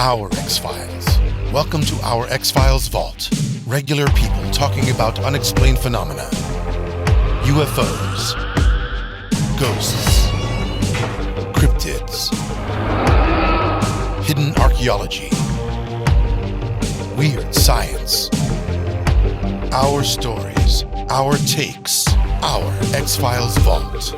Our X-Files. Welcome to our X-Files vault. Regular people talking about unexplained phenomena. UFOs. Ghosts. Cryptids. Hidden archaeology. Weird science. Our stories. Our takes. Our X-Files vault.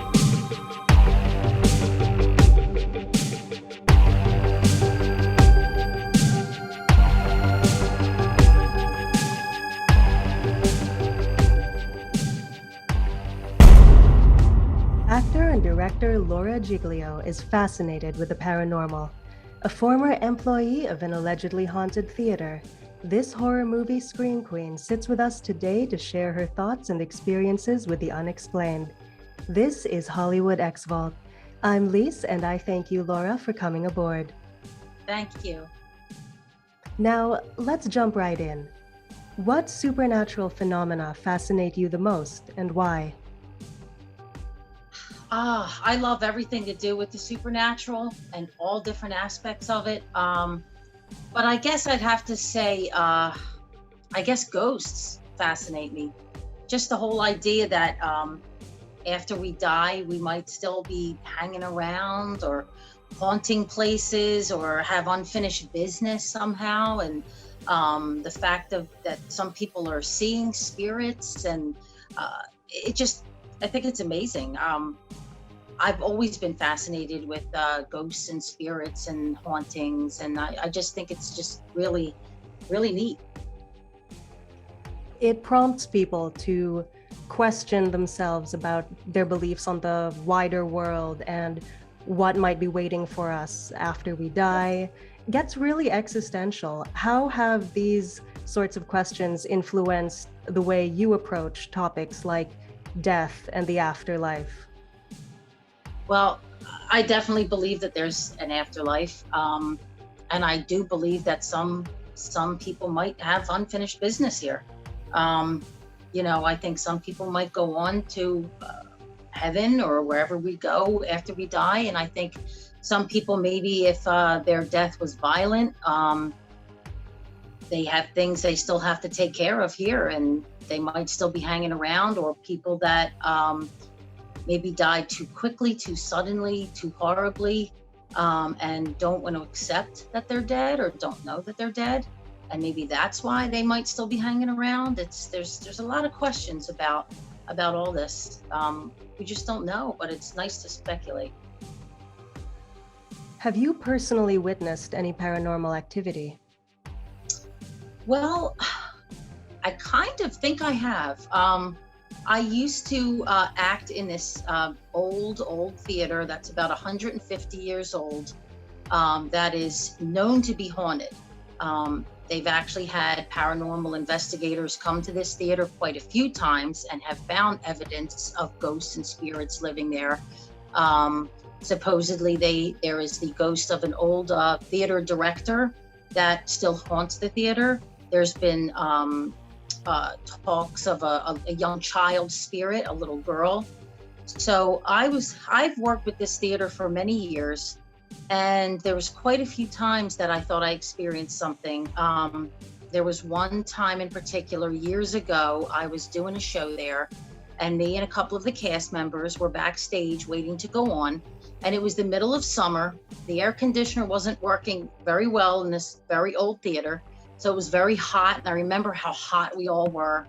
Actor and director Laura Giglio is fascinated with the paranormal. A former employee of an allegedly haunted theater, this horror movie screen queen sits with us today to share her thoughts and experiences with the unexplained. This is Hollywood X Vault. I'm Lise, and I thank you, Laura, for coming aboard. Thank you. Now, let's jump right in. What supernatural phenomena fascinate you the most, and why? I love everything to do with the supernatural and all different aspects of it. But I guess I'd have to say, ghosts fascinate me. Just the whole idea that after we die, we might still be hanging around or haunting places or have unfinished business somehow. And the fact that some people are seeing spirits, and I think it's amazing. I've always been fascinated with ghosts and spirits and hauntings, and I just think it's just really, really neat. It prompts people to question themselves about their beliefs on the wider world and what might be waiting for us after we die. It gets really existential. How have these sorts of questions influenced the way you approach topics like death and the afterlife? Well, I definitely believe that there's an afterlife, and I do believe that some people might have unfinished business here. I think some people might go on to heaven or wherever we go after we die, and I think some people, maybe if their death was violent, they have things they still have to take care of here, and they might still be hanging around, or people that maybe died too quickly, too suddenly, too horribly, and don't want to accept that they're dead or don't know that they're dead. And maybe that's why they might still be hanging around. There's a lot of questions about all this. We just don't know, but it's nice to speculate. Have you personally witnessed any paranormal activity? Well, I kind of think I have. I used to act in this old theater that's about 150 years old, that is known to be haunted. They've actually had paranormal investigators come to this theater quite a few times and have found evidence of ghosts and spirits living there. Supposedly there is the ghost of an old theater director that still haunts the theater. There's been talks of a young child spirit, a little girl. So I've worked with this theater for many years, and there was quite a few times that I thought I experienced something. There was one time in particular years ago, I was doing a show there, and me and a couple of the cast members were backstage waiting to go on, and it was the middle of summer. The air conditioner wasn't working very well in this very old theater. So it was very hot, and I remember how hot we all were.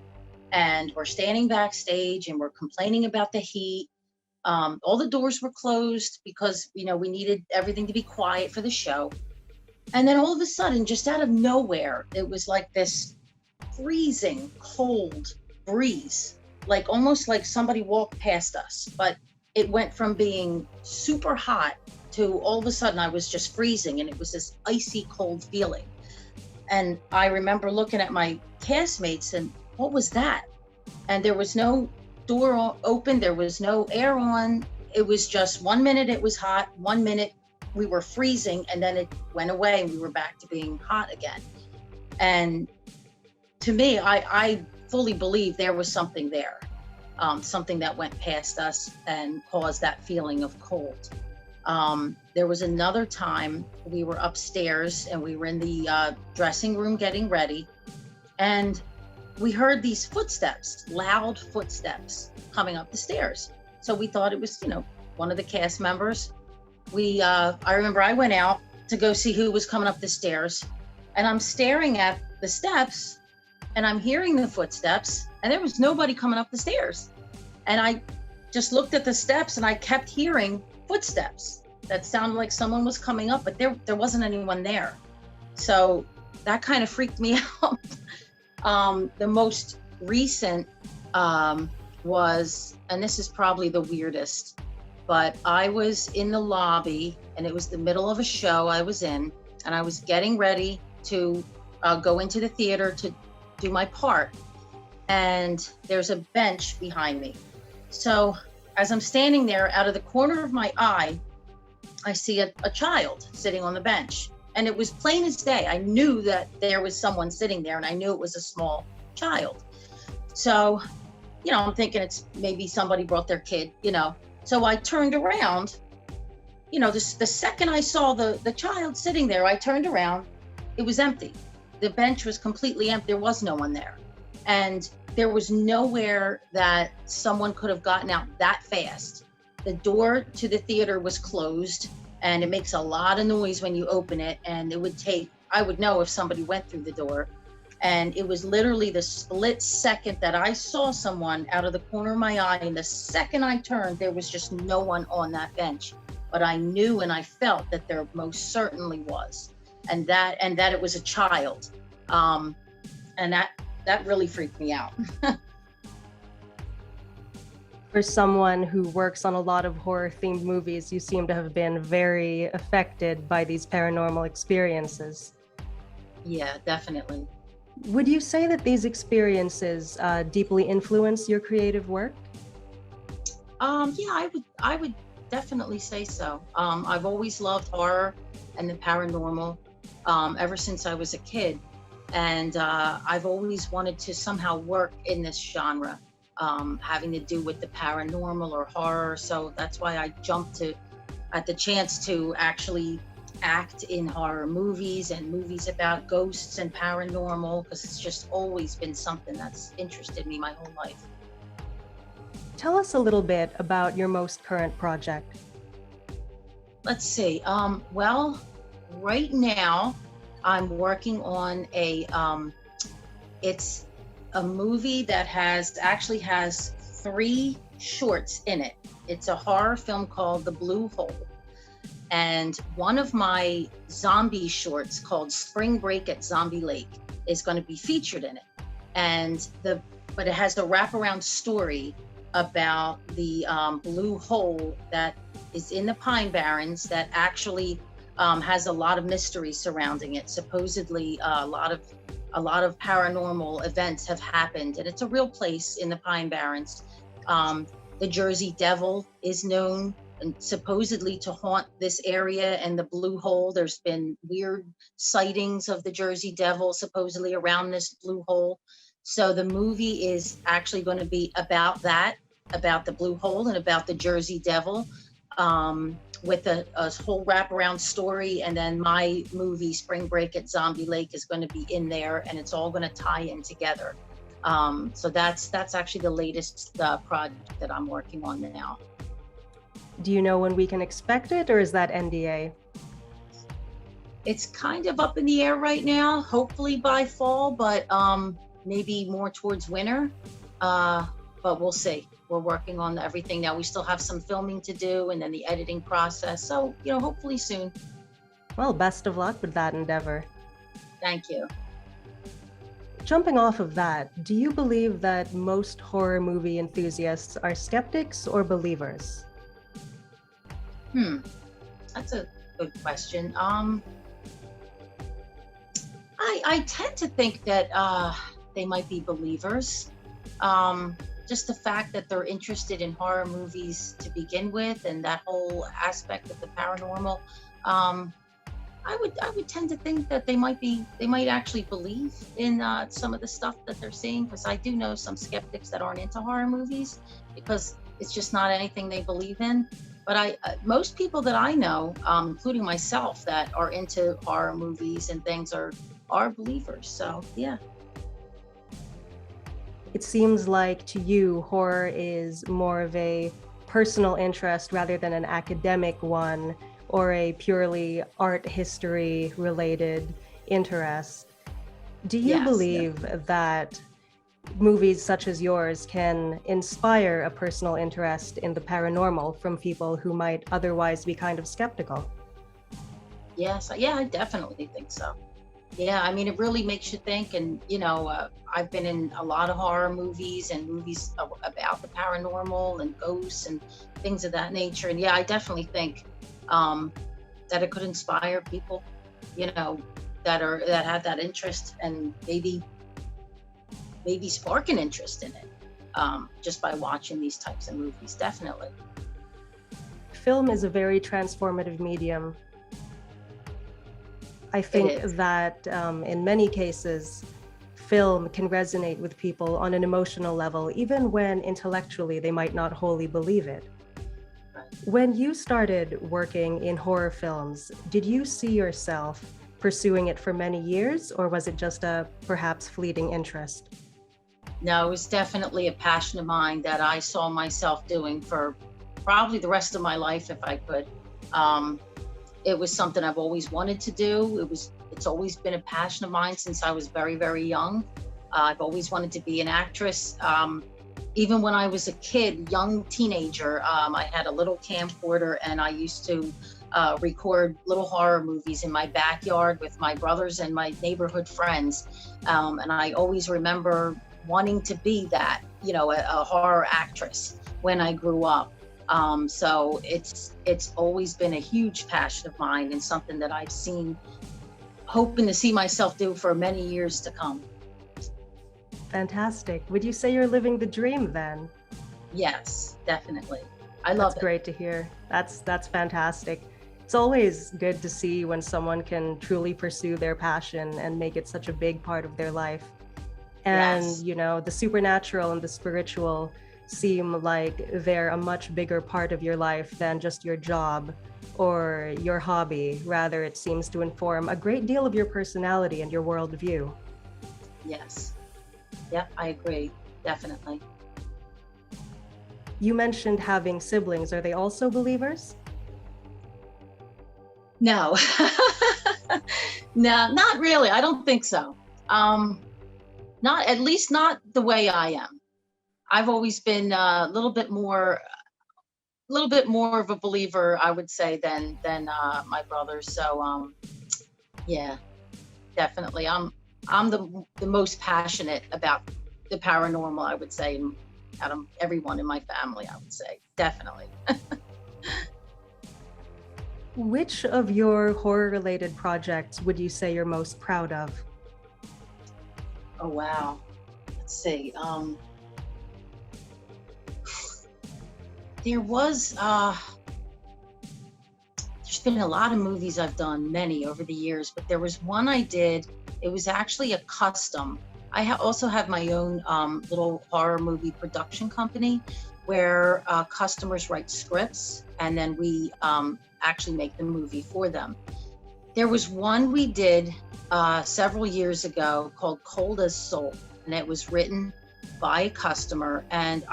And we're standing backstage, and we're complaining about the heat. All the doors were closed because, we needed everything to be quiet for the show. And then all of a sudden, just out of nowhere, it was like this freezing cold breeze, like almost like somebody walked past us. But it went from being super hot to all of a sudden I was just freezing, and it was this icy cold feeling. And I remember looking at my castmates and, what was that? And there was no door open. There was no air on. It was just 1 minute it was hot, 1 minute we were freezing, and then it went away and we were back to being hot again. And to me, I fully believe there was something there, something that went past us and caused that feeling of cold. There was another time we were upstairs and we were in the dressing room getting ready, and we heard these footsteps, loud footsteps coming up the stairs. So we thought it was, one of the cast members. I remember I went out to go see who was coming up the stairs, and I'm staring at the steps and I'm hearing the footsteps, and there was nobody coming up the stairs. And I just looked at the steps and I kept hearing footsteps that sounded like someone was coming up, but there wasn't anyone there. So that kind of freaked me out. The most recent was, and this is probably the weirdest, but I was in the lobby and it was the middle of a show I was in, and I was getting ready to go into the theater to do my part. And there's a bench behind me. So as I'm standing there, out of the corner of my eye, I see a child sitting on the bench. And it was plain as day. I knew that there was someone sitting there, and I knew it was a small child. So, I'm thinking it's maybe somebody brought their kid, So I turned around, the second I saw the child sitting there, I turned around, it was empty. The bench was completely empty. There was no one there. And there was nowhere that someone could have gotten out that fast. The door to the theater was closed, and it makes a lot of noise when you open it. And I would know if somebody went through the door. And it was literally the split second that I saw someone out of the corner of my eye. And the second I turned, there was just no one on that bench. But I knew and I felt that there most certainly was. And that it was a child. And that really freaked me out. For someone who works on a lot of horror-themed movies, you seem to have been very affected by these paranormal experiences. Yeah, definitely. Would you say that these experiences deeply influence your creative work? Yeah, I would definitely say so. I've always loved horror and the paranormal ever since I was a kid. And I've always wanted to somehow work in this genre, having to do with the paranormal or horror. So that's why I jumped at the chance to actually act in horror movies and movies about ghosts and paranormal, because it's just always been something that's interested me my whole life. Tell us a little bit about your most current project. Let's see. Well, right now I'm working on it's a movie that actually has 3 shorts in it. It's a horror film called The Blue Hole. And one of my zombie shorts called Spring Break at Zombie Lake is going to be featured in it. But it has a wraparound story about the blue hole that is in the Pine Barrens that actually has a lot of mystery surrounding it. Supposedly, a lot of paranormal events have happened, and it's a real place in the Pine Barrens. The Jersey Devil is known and supposedly to haunt this area and the blue hole. There's been weird sightings of the Jersey Devil supposedly around this blue hole. So the movie is actually going to be about that, about the blue hole and about the Jersey Devil, with a whole wraparound story. And then my movie, Spring Break at Zombie Lake, is going to be in there, and it's all going to tie in together. So that's actually the latest project that I'm working on now. Do you know when we can expect it, or is that NDA? It's kind of up in the air right now, hopefully by fall, but maybe more towards winter. But we'll see. We're working on everything now. We still have some filming to do and then the editing process. So, hopefully soon. Well, best of luck with that endeavor. Thank you. Jumping off of that, do you believe that most horror movie enthusiasts are skeptics or believers? That's a good question. I tend to think that they might be believers. Just the fact that they're interested in horror movies to begin with, and that whole aspect of the paranormal. I would tend to think that they might actually believe in some of the stuff that they're seeing, because I do know some skeptics that aren't into horror movies because it's just not anything they believe in. But most people that I know, including myself, that are into horror movies and things are believers. So yeah. It seems like to you, horror is more of a personal interest rather than an academic one or a purely art history related interest. Do you Yes. Yeah. believe that movies such as yours can inspire a personal interest in the paranormal from people who might otherwise be kind of skeptical? Yes. Yeah, I definitely think so. Yeah, I mean, it really makes you think. And, I've been in a lot of horror movies and movies about the paranormal and ghosts and things of that nature. And yeah, I definitely think um, that it could inspire people, you know, that have that interest, and maybe spark an interest in it, just by watching these types of movies. Definitely. Film is a very transformative medium. I think is. that in many cases, film can resonate with people on an emotional level, even when intellectually they might not wholly believe it. Right. When you started working in horror films, did you see yourself pursuing it for many years, or was it just a perhaps fleeting interest? No, it was definitely a passion of mine that I saw myself doing for probably the rest of my life if I could. Um, it was something I've always wanted to do. It's always been a passion of mine since I was very, very young. I've always wanted to be an actress. Even when I was a kid, young teenager, I had a little camcorder and I used to record little horror movies in my backyard with my brothers and my neighborhood friends. And I always remember wanting to be that, a horror actress when I grew up. So it's always been a huge passion of mine and something that I've hoping to see myself do for many years to come. Fantastic. Would you say you're living the dream then? Yes, definitely. I love That's it. great to hear. That's fantastic. It's always good to see when someone can truly pursue their passion and make it such a big part of their life. And, Yes. the supernatural and the spiritual seem like they're a much bigger part of your life than just your job or your hobby. Rather, it seems to inform a great deal of your personality and your worldview. Yes. Yep, I agree. Definitely. You mentioned having siblings. Are they also believers? No. No, not really. I don't think so. Not at least not the way I am. I've always been a little bit more of a believer, I would say, than my brothers. So yeah, definitely. I'm the most passionate about the paranormal, I would say, out of everyone in my family, I would say. Definitely. Which of your horror-related projects would you say you're most proud of? Oh wow. Let's see. There was there's been a lot of movies I've done, many over the years, but there was one I did. It was actually a custom. Also have my own little horror movie production company where customers write scripts and then we actually make the movie for them. There was one we did several years ago called Cold as Soul, and it was written by a customer, and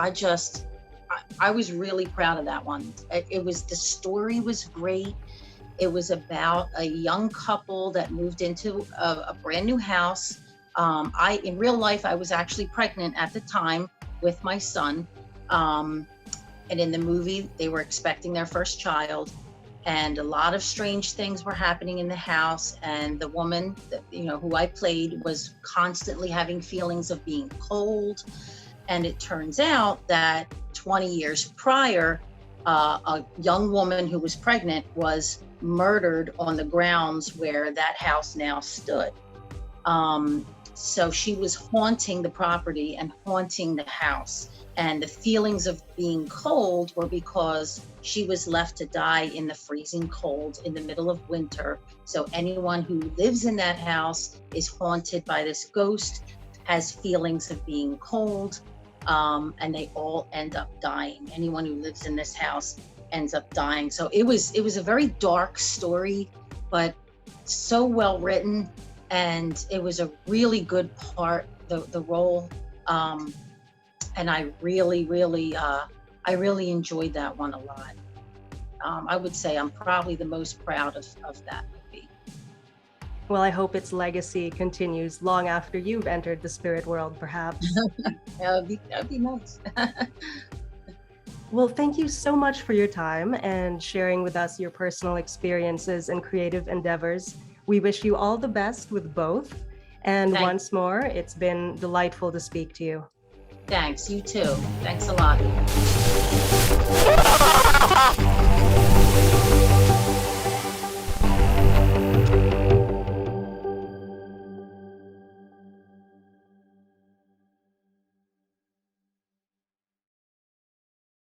I was really proud of that one. The story was great. It was about a young couple that moved into a brand new house. In real life, I was actually pregnant at the time with my son. And in the movie, they were expecting their first child. And a lot of strange things were happening in the house. And the woman who I played was constantly having feelings of being cold. And it turns out that 20 years prior, a young woman who was pregnant was murdered on the grounds where that house now stood. So she was haunting the property and haunting the house. And the feelings of being cold were because she was left to die in the freezing cold in the middle of winter. So anyone who lives in that house is haunted by this ghost, has feelings of being cold, and they all end up dying. Anyone who lives in this house ends up dying. So it was a very dark story, but so well written, and it was a really good part, the role, and I really enjoyed that one a lot. I would say I'm probably the most proud of that movie. Well, I hope its legacy continues long after you've entered the spirit world, perhaps. That'd be nice. Well, thank you so much for your time and sharing with us your personal experiences and creative endeavors. We wish you all the best with both. And Thanks. once more, it's been delightful to speak to you. Thanks, you too. Thanks a lot.